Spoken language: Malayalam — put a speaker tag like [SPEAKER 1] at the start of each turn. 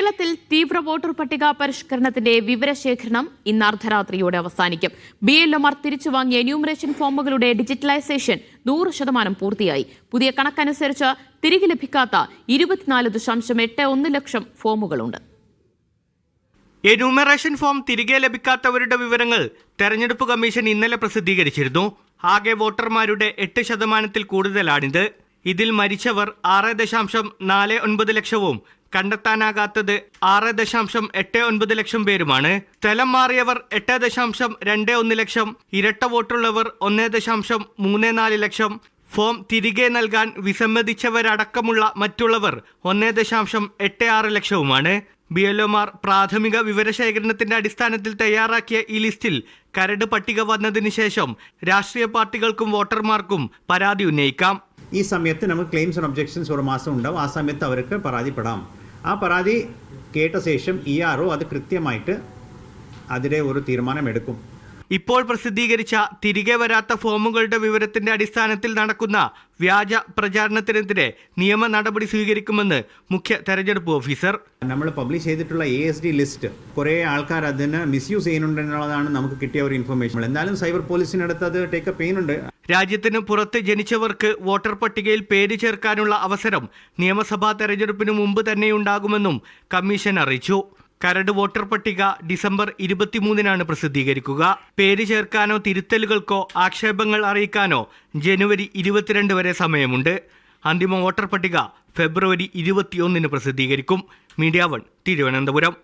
[SPEAKER 1] കേരളത്തിൽ തീവ്ര വോട്ടർ പട്ടിക പരിഷ്കരണത്തിന്റെ വിവരശേഖരണം ഇന്ന് അർദ്ധരാത്രിയോടെ അവസാനിക്കും. BLOമാർ തിരിച്ചുവാങ്ങിയ എന്യൂമറേഷൻ ഫോമുകളുടെ ഡിജിറ്റലൈസേഷൻ 100% പൂർത്തിയായി. പുതിയ കണക്കനുസരിച്ച് തിരികെ ലഭിക്കാത്ത 24.81 ലക്ഷം ഫോമുകളുണ്ട്.
[SPEAKER 2] എന്യൂമറേഷൻ ഫോം തിരികെ ലഭിക്കാത്തവരുടെ വിവരങ്ങൾ തെരഞ്ഞെടുപ്പ് കമ്മീഷൻ ഇന്നലെ പ്രസിദ്ധീകരിച്ചിരുന്നു. ആകെ വോട്ടർമാരുടെ 8% കൂടുതലാണിത്. ഇതിൽ മരിച്ചവർ 6.49 ലക്ഷവും കണ്ടെത്താനാകാത്തത് 6.89 ലക്ഷം പേരുമാണ്. സ്ഥലം മാറിയവർ 8.21 ലക്ഷം, ഇരട്ട വോട്ടുള്ളവർ 1.34 ലക്ഷം, ഫോം തിരികെ നൽകാൻ വിസമ്മതിച്ചവരടക്കമുള്ള മറ്റുള്ളവർ 1.86 ലക്ഷവുമാണ്. BLOമാർ പ്രാഥമിക വിവരശേഖരണത്തിന്റെ അടിസ്ഥാനത്തിൽ തയ്യാറാക്കിയ ഈ ലിസ്റ്റിൽ കരട് പട്ടിക വന്നതിന് ശേഷം രാഷ്ട്രീയ പാർട്ടികൾക്കും വോട്ടർമാർക്കും പരാതി ഉന്നയിക്കാം.
[SPEAKER 3] ഈ സമയത്ത് നമുക്ക് ക്ലെയിംസ് ആൻഡ് ഒബ്ജെക്ഷൻസ് ഒരു മാസം ഉണ്ടാവും. ആ സമയത്ത് അവർക്ക് പരാതിപ്പെടാം. ആ പരാതി കേട്ട ശേഷം ERO അത് കൃത്യമായിട്ട് അതിലെ ഒരു തീരുമാനമെടുക്കും.
[SPEAKER 2] ഇപ്പോൾ പ്രസിദ്ധീകരിച്ച തിരികെ വരാത്ത ഫോമുകളുടെ വിവരത്തിന്റെ അടിസ്ഥാനത്തിൽ നടക്കുന്ന വ്യാജ പ്രചാരണത്തിനെതിരെ നിയമ നടപടി സ്വീകരിക്കുമെന്ന് മുഖ്യ തെരഞ്ഞെടുപ്പ് ഓഫീസർ.
[SPEAKER 3] നമ്മൾ പബ്ലിഷ് ചെയ്തിട്ടുള്ള ASD ലിസ്റ്റ് കുറേ ആൾക്കാർ അതിന് മിസ്യൂസ് ചെയ്യുന്നുണ്ടെന്നുള്ളതാണ് നമുക്ക് കിട്ടിയ ഒരു ഇൻഫർമേഷൻ. എന്തായാലും സൈബർ പോലീസിനടുത്ത് അത് ടേക്കപ്പ് ചെയ്യുന്നുണ്ട്.
[SPEAKER 2] രാജ്യത്തിന് പുറത്ത് ജനിച്ചവർക്ക് വോട്ടർ പട്ടികയിൽ പേര് ചേർക്കാനുള്ള അവസരം നിയമസഭാ തെരഞ്ഞെടുപ്പിന് മുമ്പ് തന്നെയുണ്ടാകുമെന്നും കമ്മീഷൻ അറിയിച്ചു. കരട് വോട്ടർ പട്ടിക ഡിസംബർ 23 പ്രസിദ്ധീകരിക്കുക. പേര് ചേർക്കാനോ തിരുത്തലുകൾക്കോ ആക്ഷേപങ്ങൾ അറിയിക്കാനോ ജനുവരി 22 വരെ സമയമുണ്ട്. അന്തിമ വോട്ടർ പട്ടിക ഫെബ്രുവരി 21 പ്രസിദ്ധീകരിക്കും. മീഡിയ 1 തിരുവനന്തപുരം.